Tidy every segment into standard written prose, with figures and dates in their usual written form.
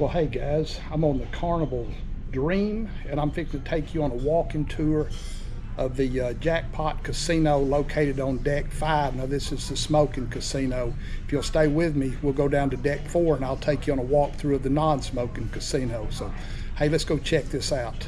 Well, hey guys, I'm on the Carnival Dream and I'm fixing to take you on a walking tour of the Jackpot Casino located on deck 5. Now this is the smoking casino. If you'll stay with me, we'll go down to deck 4 and I'll take you on a walkthrough of the non-smoking casino. So hey, let's go check this out.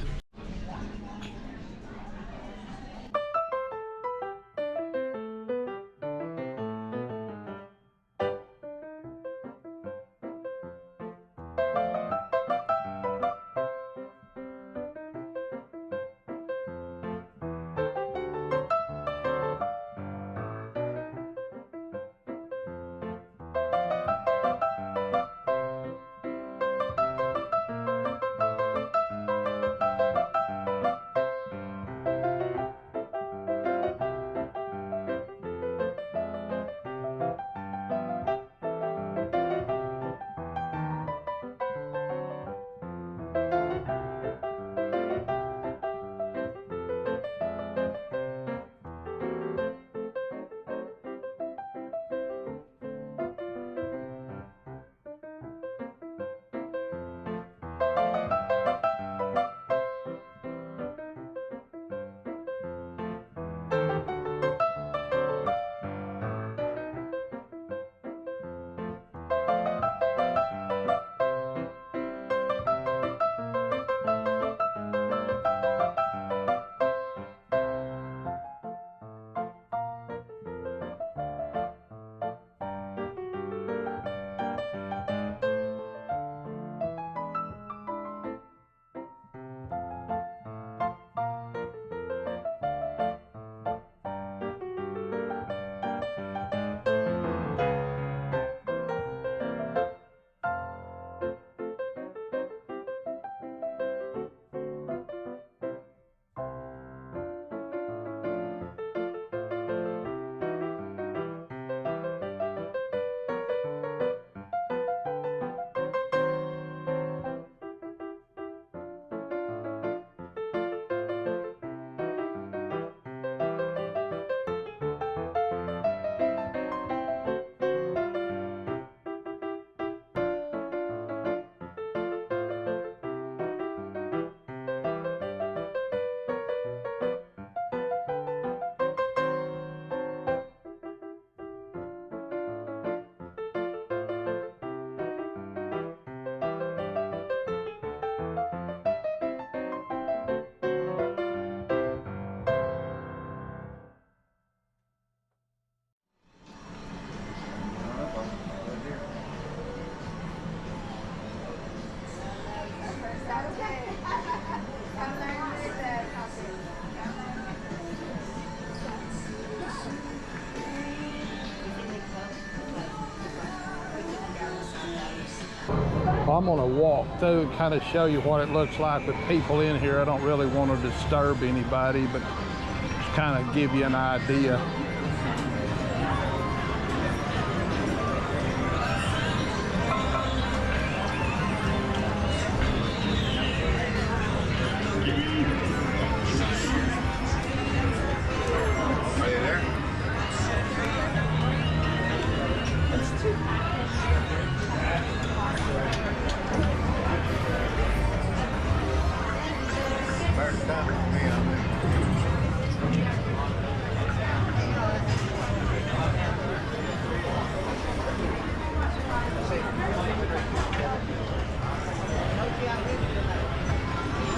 Well, I'm gonna walk through and kind of show you what it looks like with people in here. I don't really want to disturb anybody, but just kind of give you an idea.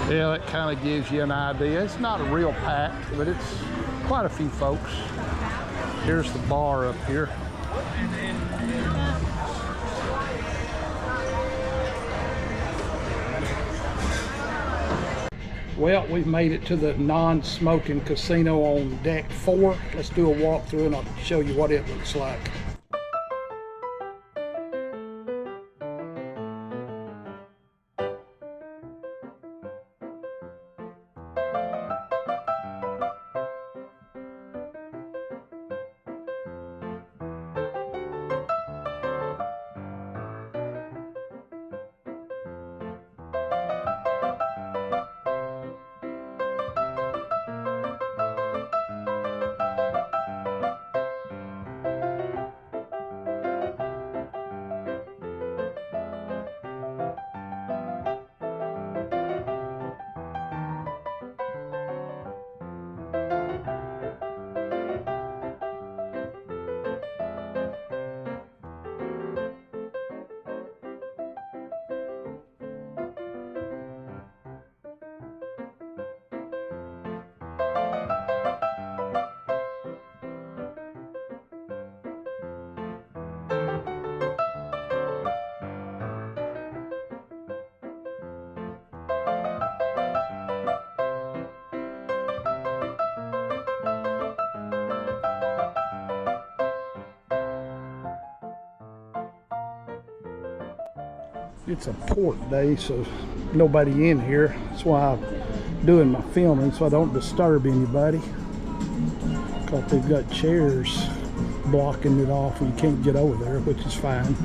Yeah, that kind of gives you an idea. It's not a real packed, but it's quite a few folks. Here's the bar up here. Well, we've made it to the non-smoking casino on deck 4. Let's do a walkthrough and I'll show you what it looks like. It's a port day, so nobody in here. That's why I'm doing my filming, so I don't disturb anybody. Because they've got chairs blocking it off and you can't get over there, which is fine.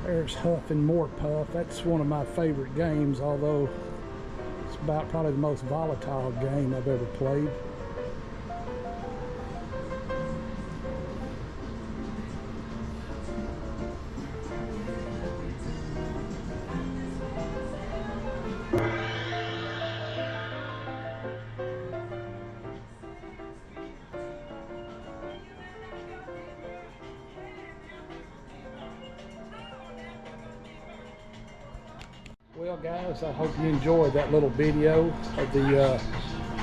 There's Huff and More Puff. That's one of my favorite games, although it's about probably the most volatile game I've ever played. Well guys, I hope you enjoyed that little video of the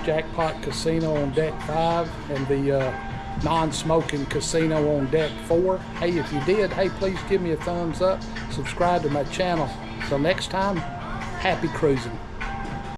Jackpot Casino on deck 5 and the non-smoking casino on deck 4. Hey, if you did, hey, please give me a thumbs up, subscribe to my channel. Till next time, happy cruising.